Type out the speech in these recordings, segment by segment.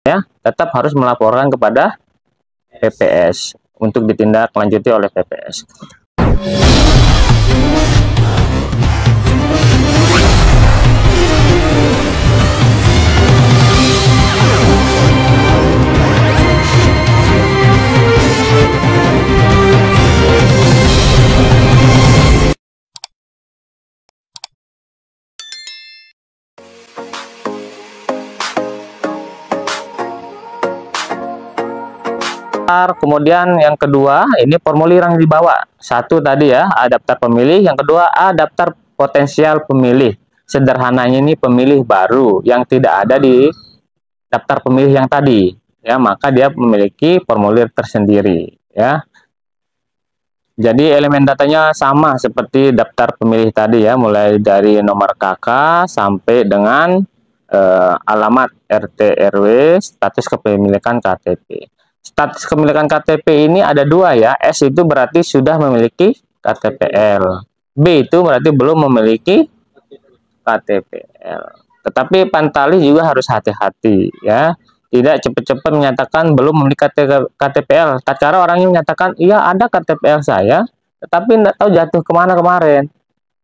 ya tetap harus melaporkan kepada PPS untuk ditindaklanjuti oleh PPS. Kemudian yang kedua, ini formulir yang dibawa. Satu tadi ya, A daftar pemilih. Yang kedua, A daftar potensial pemilih. Sederhananya ini pemilih baru yang tidak ada di daftar pemilih yang tadi. Ya, maka dia memiliki formulir tersendiri. Ya. Jadi elemen datanya sama seperti daftar pemilih tadi ya, mulai dari nomor KK sampai dengan alamat RT RW, status kepemilikan KTP. Status kepemilikan KTP ini ada dua ya. S itu berarti sudah memiliki KTPL. B itu berarti belum memiliki KTPL. Tetapi Pantali juga harus hati-hati ya. Tidak cepat-cepat menyatakan belum memiliki KTPL. Tak cara orangnya menyatakan iya ada KTPL saya, tetapi tidak tahu jatuh kemana kemarin.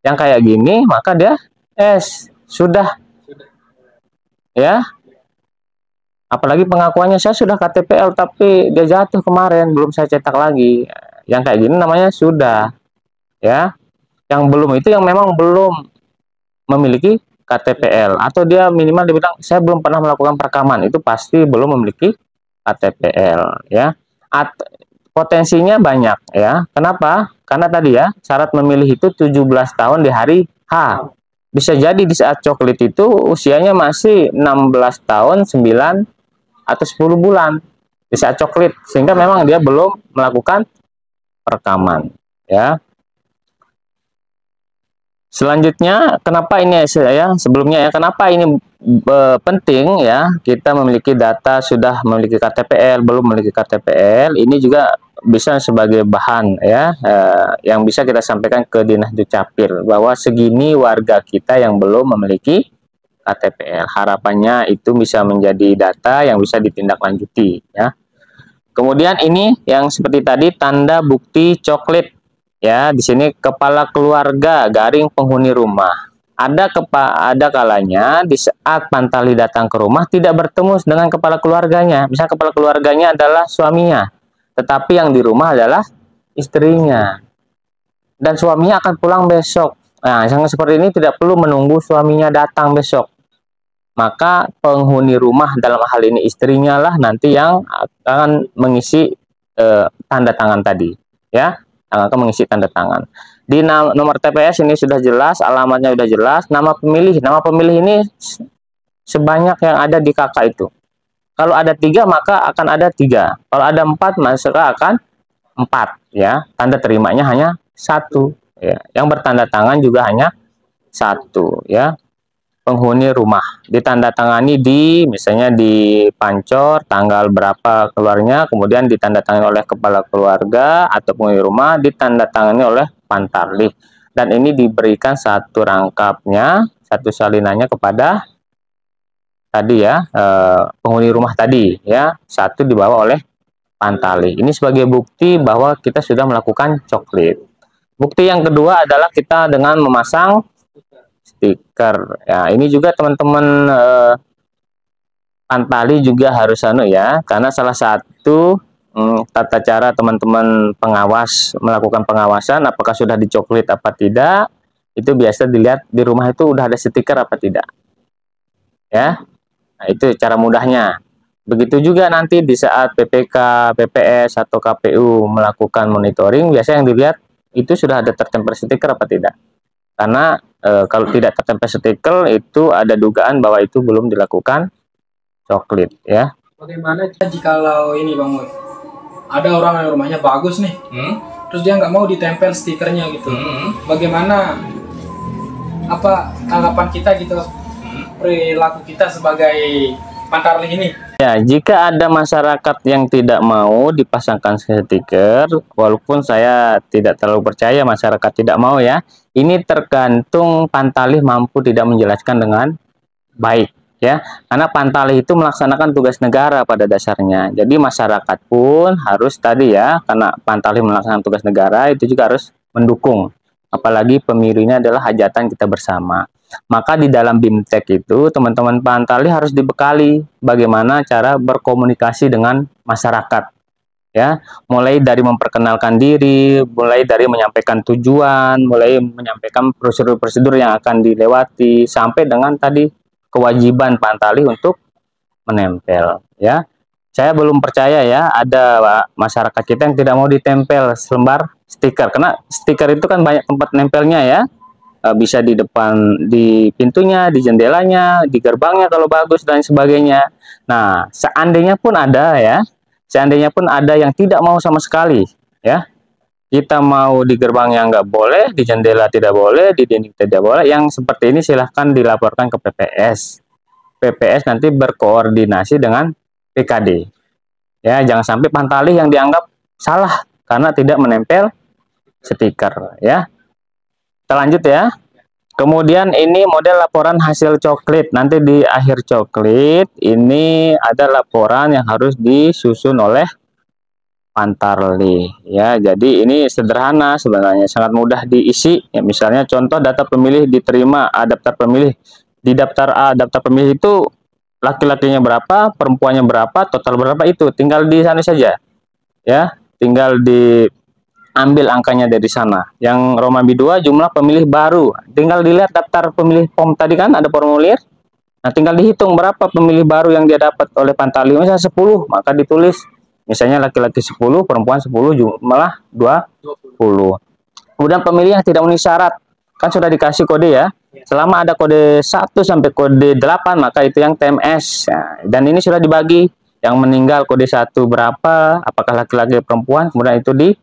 Yang kayak gini maka dia S sudah ya. Apalagi pengakuannya saya sudah KTPL tapi dia jatuh kemarin belum saya cetak lagi. Yang kayak gini namanya sudah ya. Yang belum itu yang memang belum memiliki KTPL atau dia minimal dibilang saya belum pernah melakukan perekaman, itu pasti belum memiliki KTPL ya. Potensinya banyak ya. Kenapa? Karena tadi ya syarat memilih itu 17 tahun di hari H. Bisa jadi di saat coklit itu usianya masih 16 tahun 9 atau 10 bulan di saat coklit, sehingga memang dia belum melakukan perekaman ya. Selanjutnya, kenapa ini ya sebelumnya ya, kenapa ini penting ya kita memiliki data sudah memiliki KTPL belum memiliki KTPL, ini juga bisa sebagai bahan ya yang bisa kita sampaikan ke Dinas Dukcapil bahwa segini warga kita yang belum memiliki KTPL. Harapannya itu bisa menjadi data yang bisa ditindaklanjuti ya. Kemudian ini yang seperti tadi tanda bukti coklit ya, di sini kepala keluarga garing penghuni rumah. Ada kalanya di saat Pantali datang ke rumah tidak bertemu dengan kepala keluarganya. Misalnya kepala keluarganya adalah suaminya, tetapi yang di rumah adalah istrinya. Dan suaminya akan pulang besok. Nah, yang seperti ini tidak perlu menunggu suaminya datang besok. Maka penghuni rumah dalam hal ini istrinya lah nanti yang akan mengisi tanda tangan tadi ya, yang akan mengisi tanda tangan. Di nomor TPS ini sudah jelas, alamatnya sudah jelas, nama pemilih ini sebanyak yang ada di KK itu. Kalau ada 3 maka akan ada 3, kalau ada 4 maka akan 4 ya. Tanda terimanya hanya 1 ya. Yang bertanda tangan juga hanya 1 ya. Penghuni rumah ditandatangani di misalnya di pancor tanggal berapa keluarnya, kemudian ditandatangani oleh kepala keluarga atau penghuni rumah, ditandatangani oleh Pantali, dan ini diberikan satu rangkapnya, satu salinannya kepada tadi ya penghuni rumah tadi ya, satu dibawa oleh Pantali. Ini sebagai bukti bahwa kita sudah melakukan coklit. Bukti yang kedua adalah kita dengan memasang stiker ya. Ini juga teman-teman Pantali juga harus ya, karena salah satu tata cara teman-teman pengawas melakukan pengawasan apakah sudah dicoklit apa tidak, itu biasa dilihat di rumah itu udah ada stiker apa tidak ya. Nah, itu cara mudahnya. Begitu juga nanti di saat PPK, PPS atau KPU melakukan monitoring, biasanya yang dilihat itu sudah ada tertempel stiker apa tidak. Karena kalau tidak tertempel stiker itu ada dugaan bahwa itu belum dilakukan coklit ya. Bagaimana jikalau ini Bang Mut, ada orang yang rumahnya bagus nih, terus dia nggak mau ditempel stikernya gitu, bagaimana apa tanggapan kita gitu, perilaku kita sebagai Pantali ini? Ya, jika ada masyarakat yang tidak mau dipasangkan stiker, walaupun saya tidak terlalu percaya masyarakat tidak mau ya, ini tergantung Pantali mampu tidak menjelaskan dengan baik ya, karena Pantalih itu melaksanakan tugas negara pada dasarnya. Jadi masyarakat pun harus tadi ya, karena Pantalih melaksanakan tugas negara, itu juga harus mendukung. Apalagi pemilu ini adalah hajatan kita bersama. Maka di dalam BIMTEK itu teman-teman Pantalih harus dibekali bagaimana cara berkomunikasi dengan masyarakat. Ya, mulai dari memperkenalkan diri, mulai dari menyampaikan tujuan, mulai menyampaikan prosedur-prosedur yang akan dilewati, sampai dengan tadi kewajiban Pantalih untuk menempel. Ya, saya belum percaya ya ada masyarakat kita yang tidak mau ditempel selembar stiker, karena stiker itu kan banyak tempat nempelnya ya. Bisa di depan, di pintunya, di jendelanya, di gerbangnya kalau bagus dan sebagainya. Nah, seandainya pun ada ya, seandainya pun ada yang tidak mau sama sekali ya, kita mau di gerbang yang nggak boleh, di jendela tidak boleh, di dinding tidak boleh, yang seperti ini silahkan dilaporkan ke PPS. PPS nanti berkoordinasi dengan PKD ya, jangan sampai Pantalih yang dianggap salah karena tidak menempel stiker ya. Kita lanjut ya. Kemudian ini model laporan hasil coklit. Nanti di akhir coklit ini ada laporan yang harus disusun oleh Pantarlih ya. Jadi ini sederhana sebenarnya, sangat mudah diisi ya. Misalnya contoh data pemilih diterima, daftar pemilih di daftar A, daftar pemilih itu laki-lakinya berapa, perempuannya berapa, total berapa, itu tinggal di sana saja ya. Tinggal diambil angkanya dari sana. Yang Romawi 2 jumlah pemilih baru, tinggal dilihat daftar pemilih POM tadi kan ada formulir. Nah, tinggal dihitung berapa pemilih baru yang dia dapat oleh Pantalih. Misalnya 10, maka ditulis misalnya laki-laki 10, perempuan 10, jumlah 20. Kemudian pemilih yang tidak memenuhi syarat, kan sudah dikasih kode ya. Selama ada kode 1 sampai kode 8, maka itu yang TMS. Nah, dan ini sudah dibagi. Yang meninggal kode 1 berapa, apakah laki-laki perempuan, kemudian itu di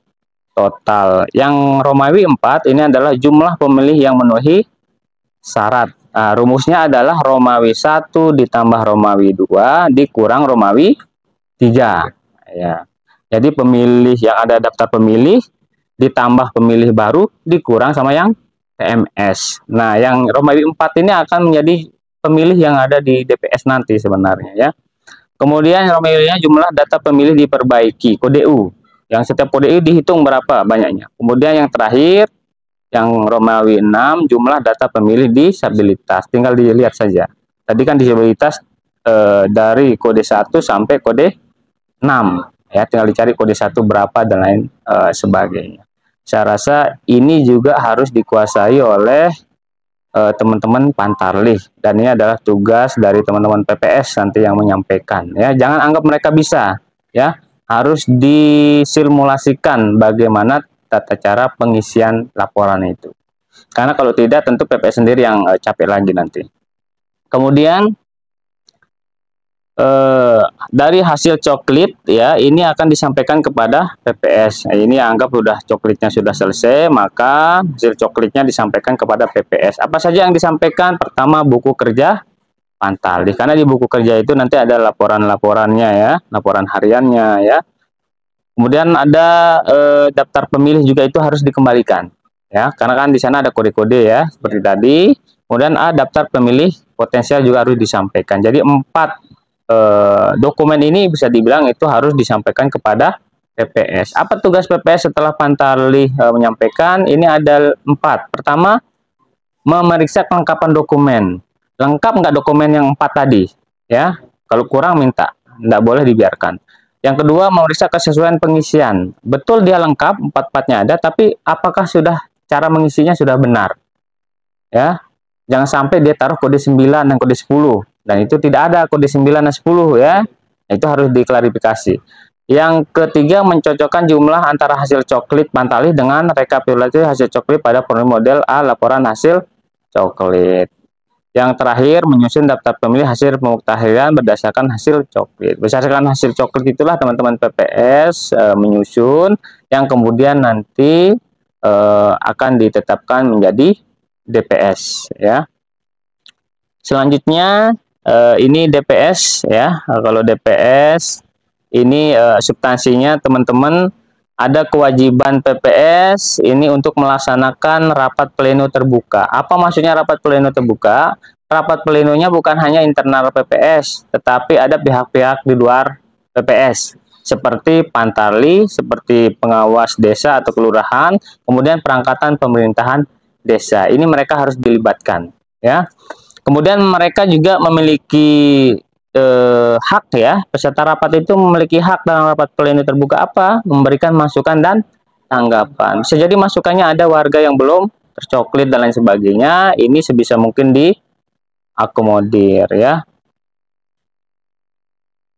total. Yang Romawi 4 ini adalah jumlah pemilih yang memenuhi syarat. Nah, rumusnya adalah Romawi 1 ditambah Romawi 2 dikurang Romawi 3. Ya. Jadi pemilih yang ada daftar pemilih ditambah pemilih baru dikurang sama yang TMS. Nah, yang Romawi 4 ini akan menjadi pemilih yang ada di DPS nanti sebenarnya ya. Kemudian Romawi-nya jumlah data pemilih diperbaiki, kode U. Yang setiap kode U dihitung berapa banyaknya. Kemudian yang terakhir yang Romawi 6 jumlah data pemilih disabilitas. Tinggal dilihat saja. Tadi kan disabilitas dari kode 1 sampai kode 6 ya, tinggal dicari kode 1 berapa dan lain sebagainya. Saya rasa ini juga harus dikuasai oleh teman-teman Pantarlih, dan ini adalah tugas dari teman-teman PPS nanti yang menyampaikan ya. Jangan anggap mereka bisa ya, harus disimulasikan bagaimana tata cara pengisian laporan itu, karena kalau tidak tentu PPS sendiri yang capek lagi nanti. Kemudian dari hasil coklit ya, ini akan disampaikan kepada PPS. Nah, ini anggap sudah coklitnya sudah selesai, maka hasil coklitnya disampaikan kepada PPS. Apa saja yang disampaikan? Pertama, buku kerja Pantalih, karena di buku kerja itu nanti ada laporan-laporannya ya, laporan hariannya ya. Kemudian ada daftar pemilih juga itu harus dikembalikan ya, karena kan di sana ada kode-kode ya seperti tadi. Kemudian daftar pemilih potensial juga harus disampaikan. Jadi 4 dokumen ini bisa dibilang itu harus disampaikan kepada PPS. Apa tugas PPS setelah Pantarlih menyampaikan? Ini ada 4. Pertama, memeriksa kelengkapan dokumen. Lengkap nggak dokumen yang 4 tadi? Ya, kalau kurang minta, nggak boleh dibiarkan. Yang kedua, memeriksa kesesuaian pengisian. Betul dia lengkap, 4-4-nya ada, tapi apakah sudah cara mengisinya sudah benar? Ya, jangan sampai dia taruh kode 9 dan kode 10. Dan itu tidak ada kode 9 dan 10 ya. Itu harus diklarifikasi. Yang ketiga, mencocokkan jumlah antara hasil coklit Pantalih dengan rekapitulasi hasil coklit pada model A laporan hasil coklit. Yang terakhir, menyusun daftar pemilih hasil pemuktahiran berdasarkan hasil coklit. Berdasarkan hasil coklit itulah teman-teman PPS menyusun, yang kemudian nanti akan ditetapkan menjadi DPS ya. Selanjutnya ini DPS ya. Kalau DPS ini substansinya teman-teman, ada kewajiban PPS ini untuk melaksanakan rapat pleno terbuka. Apa maksudnya rapat pleno terbuka? rapat plenonya bukan hanya internal PPS, tetapi ada pihak-pihak di luar PPS, seperti Pantarli, seperti pengawas desa atau kelurahan, kemudian perangkatan pemerintahan desa. Ini mereka harus dilibatkan, ya. Kemudian mereka juga memiliki hak, ya. Peserta rapat itu memiliki hak dalam rapat pleno terbuka apa? Memberikan masukan dan tanggapan. Bisa jadi masukannya ada warga yang belum tercoklit dan lain sebagainya. Ini sebisa mungkin diakomodir, ya.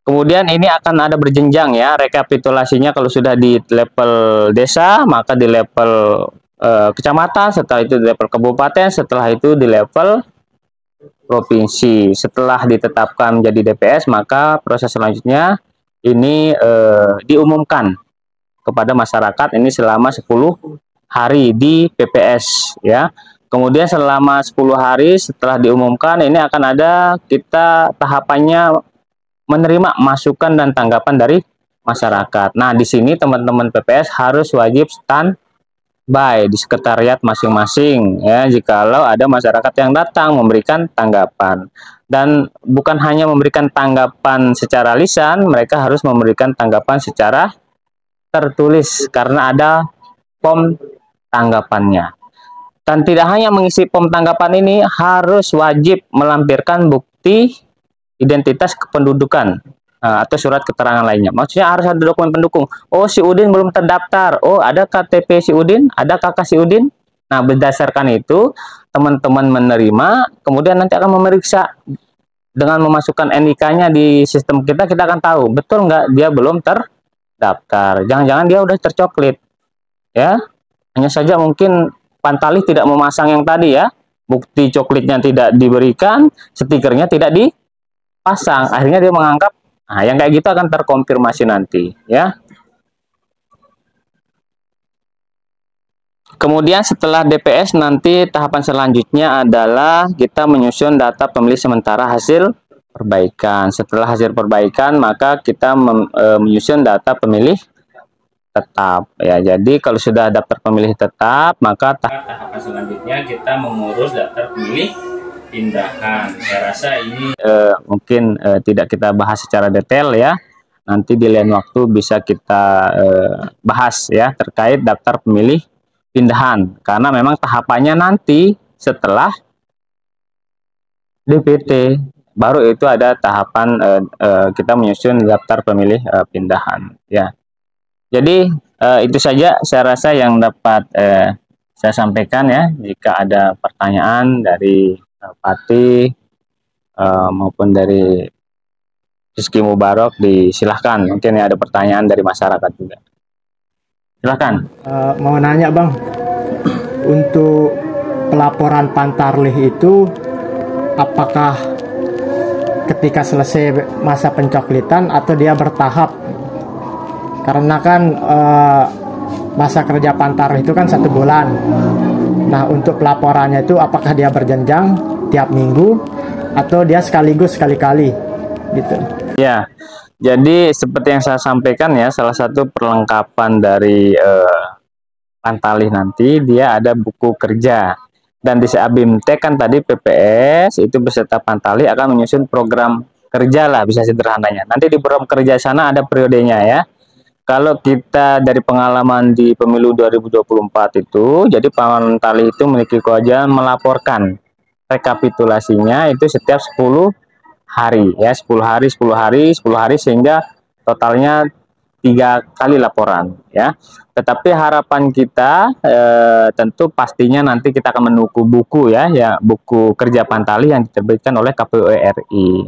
Kemudian ini akan ada berjenjang, ya, rekapitulasinya. Kalau sudah di level desa, maka di level kecamatan, setelah itu di level kabupaten, setelah itu di level provinsi. Setelah ditetapkan menjadi DPS, maka proses selanjutnya ini diumumkan kepada masyarakat ini selama 10 hari di PPS, ya. Kemudian selama 10 hari setelah diumumkan ini akan ada kita tahapannya menerima masukan dan tanggapan dari masyarakat. Nah, di sini teman-teman PPS harus wajib standby di sekretariat masing-masing, ya, jikalau ada masyarakat yang datang memberikan tanggapan. Dan bukan hanya memberikan tanggapan secara lisan, mereka harus memberikan tanggapan secara tertulis karena ada form tanggapannya. Dan tidak hanya mengisi form tanggapan ini, harus wajib melampirkan bukti identitas kependudukan atau surat keterangan lainnya. Maksudnya harus ada dokumen pendukung. Oh, si Udin belum terdaftar. Oh, ada KTP si Udin, ada kakak si Udin. Nah, berdasarkan itu teman-teman menerima, kemudian nanti akan memeriksa dengan memasukkan NIK-nya di sistem kita akan tahu betul nggak dia belum terdaftar. Jangan-jangan dia udah tercoklit, ya. Hanya saja mungkin Pantalih tidak memasang yang tadi, ya. Bukti coklitnya tidak diberikan, stikernya tidak dipasang. Akhirnya dia menganggap, nah, yang kayak gitu akan terkonfirmasi nanti, ya. Kemudian setelah DPS nanti tahapan selanjutnya adalah kita menyusun data pemilih sementara hasil perbaikan. Setelah hasil perbaikan maka kita menyusun data pemilih tetap, ya. Jadi kalau sudah daftar pemilih tetap, maka tahapan selanjutnya kita mengurus daftar pemilih pindahan. Saya rasa ini mungkin tidak kita bahas secara detail, ya. Nanti di lain waktu bisa kita bahas, ya, terkait daftar pemilih pindahan, karena memang tahapannya nanti setelah DPT baru itu ada tahapan kita menyusun daftar pemilih pindahan, ya. Jadi itu saja saya rasa yang dapat saya sampaikan, ya. Jika ada pertanyaan dari Patih maupun dari Rizky Mubarok, disilahkan. Mungkin ada pertanyaan dari masyarakat juga. Silahkan. Mau nanya, Bang, untuk pelaporan Pantarlih itu apakah ketika selesai masa pencoklitan atau dia bertahap? Karena kan masa kerja Pantarlih itu kan 1 bulan. Nah, untuk pelaporannya itu apakah dia berjenjang tiap minggu atau dia sekaligus sekali-kali gitu? Ya, jadi seperti yang saya sampaikan, ya, salah satu perlengkapan dari Pantalih nanti dia ada buku kerja. Dan di Sabimtek kan tadi PPS itu beserta Pantalih akan menyusun program kerja lah, bisa sederhananya. Nanti di program kerja sana ada periodenya, ya. Kalau kita dari pengalaman di pemilu 2024 itu, jadi Pantalih itu memiliki kewajiban melaporkan rekapitulasinya itu setiap 10 hari, ya, 10 hari, 10 hari, 10 hari, sehingga totalnya 3 kali laporan, ya. Tetapi harapan kita tentu pastinya nanti kita akan menunggu buku, ya, buku kerja Pantalih yang diterbitkan oleh KPU RI.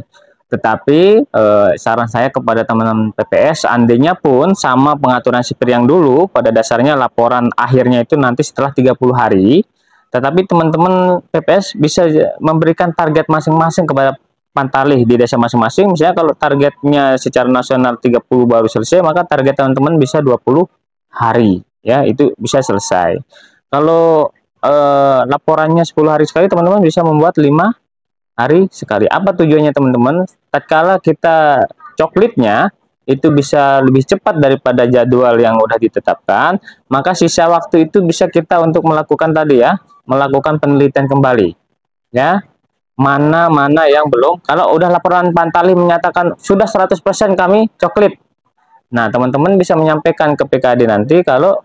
Tetapi saran saya kepada teman-teman PPS, seandainya pun sama pengaturan sipir yang dulu, pada dasarnya laporan akhirnya itu nanti setelah 30 hari, tetapi teman-teman PPS bisa memberikan target masing-masing kepada Pantalih di desa masing-masing. Misalnya kalau targetnya secara nasional 30 baru selesai, maka target teman-teman bisa 20 hari, ya, itu bisa selesai. Kalau laporannya 10 hari sekali, teman-teman bisa membuat 5 hari sekali. Apa tujuannya, teman-teman? Tatkala kita coklitnya itu bisa lebih cepat daripada jadwal yang udah ditetapkan, maka sisa waktu itu bisa kita untuk melakukan tadi, ya, melakukan penelitian kembali, ya, mana yang belum. Kalau udah laporan Pantali menyatakan sudah 100% kami coklit. Nah, teman-teman bisa menyampaikan ke PKD nanti kalau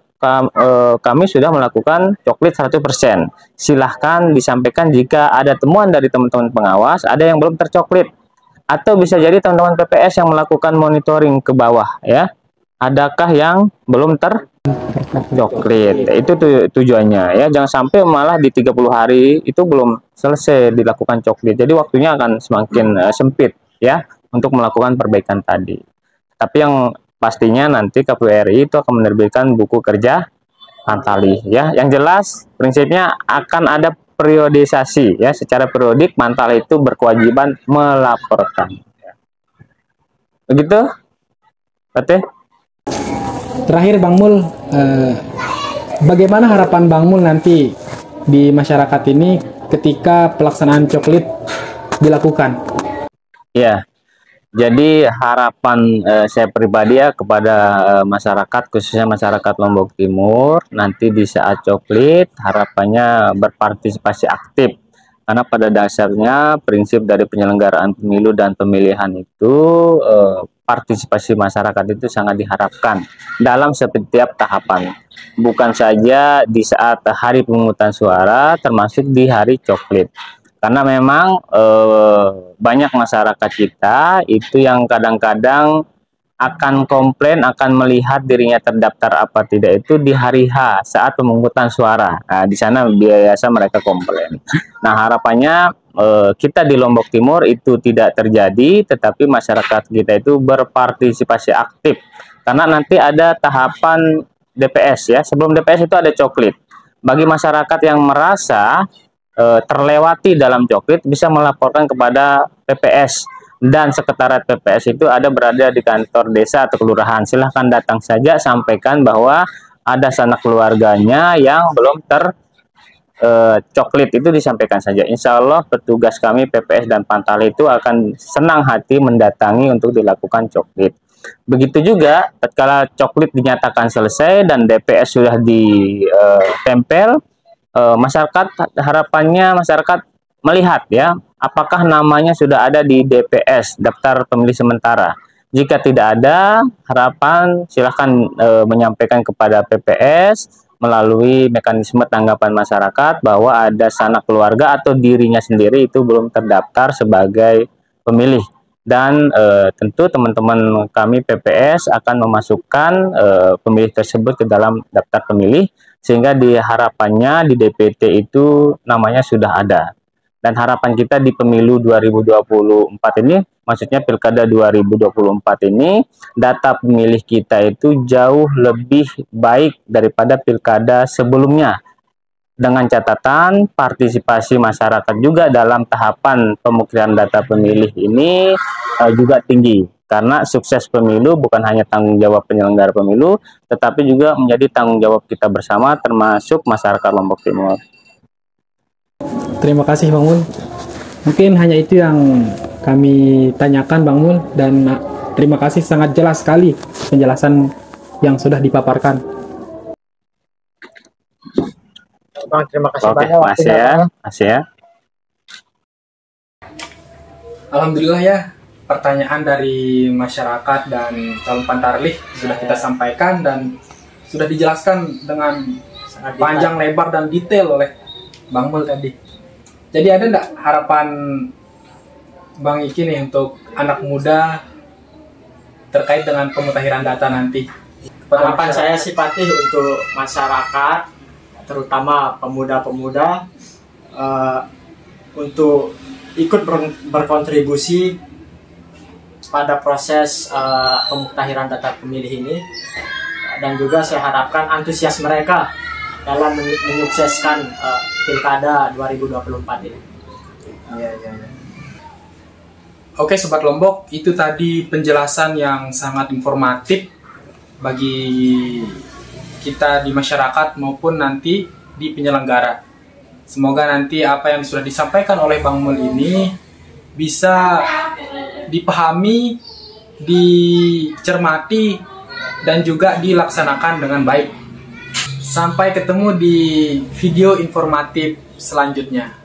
kami sudah melakukan coklit 100%. Silahkan disampaikan jika ada temuan dari teman-teman pengawas, ada yang belum tercoklit. Atau bisa jadi teman-teman PPS yang melakukan monitoring ke bawah ya. Adakah yang belum tercoklit? Itu tujuannya ya. Jangan sampai malah di 30 hari itu belum selesai dilakukan coklit. Jadi waktunya akan semakin sempit ya untuk melakukan perbaikan tadi. Tapi yang pastinya nanti KPU RI itu akan menerbitkan buku kerja Pantali ya. Yang jelas prinsipnya akan ada periodisasi ya, secara periodik Pantali itu berkewajiban melaporkan. Begitu, Patih? Terakhir Bang Mul, bagaimana harapan Bang Mul nanti di masyarakat ini ketika pelaksanaan coklit dilakukan? Ya. Jadi harapan saya pribadi ya kepada masyarakat, khususnya masyarakat Lombok Timur, nanti di saat coklit harapannya berpartisipasi aktif. Karena pada dasarnya prinsip dari penyelenggaraan pemilu dan pemilihan itu partisipasi masyarakat itu sangat diharapkan dalam setiap tahapan. Bukan saja di saat hari pemungutan suara, termasuk di hari coklit. Karena memang banyak masyarakat kita itu yang kadang-kadang akan komplain, akan melihat dirinya terdaftar apa tidak itu di hari H saat pemungutan suara. Nah, di sana biasa mereka komplain. Nah, harapannya kita di Lombok Timur itu tidak terjadi, tetapi masyarakat kita itu berpartisipasi aktif. Karena nanti ada tahapan DPS ya. Sebelum DPS itu ada coklit. Bagi masyarakat yang merasa terlewati dalam coklit bisa melaporkan kepada PPS, dan sekretariat PPS itu ada berada di kantor desa atau kelurahan. Silahkan datang saja, sampaikan bahwa ada sanak keluarganya yang belum tercoklit, itu disampaikan saja. Insya Allah petugas kami PPS dan Pantali itu akan senang hati mendatangi untuk dilakukan coklit. Begitu juga tatkala coklit dinyatakan selesai dan DPS sudah ditempel, masyarakat harapannya masyarakat melihat ya apakah namanya sudah ada di DPS, daftar pemilih sementara. Jika tidak ada, harapan silahkan menyampaikan kepada PPS melalui mekanisme tanggapan masyarakat bahwa ada sanak keluarga atau dirinya sendiri itu belum terdaftar sebagai pemilih. Dan tentu teman-teman kami PPS akan memasukkan pemilih tersebut ke dalam daftar pemilih, sehingga harapannya di DPT itu namanya sudah ada. Dan harapan kita di pemilu 2024 ini, maksudnya Pilkada 2024 ini, data pemilih kita itu jauh lebih baik daripada Pilkada sebelumnya. Dengan catatan partisipasi masyarakat juga dalam tahapan pemukiran data pemilih ini juga tinggi. Karena sukses pemilu bukan hanya tanggung jawab penyelenggara pemilu, tetapi juga menjadi tanggung jawab kita bersama, termasuk masyarakat Lombok Timur. Terima kasih Bang Mul. Mungkin hanya itu yang kami tanyakan Bang Mul, dan terima kasih, sangat jelas sekali penjelasan yang sudah dipaparkan. Bang, terima kasih Oke, banyak waktunya. Makasih ya. Alhamdulillah ya, pertanyaan dari masyarakat dan calon Pantarlih sudah kita sampaikan dan sudah dijelaskan dengan panjang lebar dan detail oleh Bang Mul tadi. Jadi ada enggak harapan Bang Iki nih untuk anak muda terkait dengan pemutahiran data nanti? Harapan saya sih Patih untuk masyarakat, terutama pemuda-pemuda, untuk ikut berkontribusi pada proses pemutahiran data pemilih ini, dan juga saya harapkan antusias mereka dalam menyukseskan Pilkada 2024 ini. Iya. Oke Sobat Lombok, itu tadi penjelasan yang sangat informatif bagi kita di masyarakat maupun nanti di penyelenggara. Semoga nanti apa yang sudah disampaikan oleh Bang Mul ini bisa dipahami, dicermati, dan juga dilaksanakan dengan baik. Sampai ketemu di video informatif selanjutnya.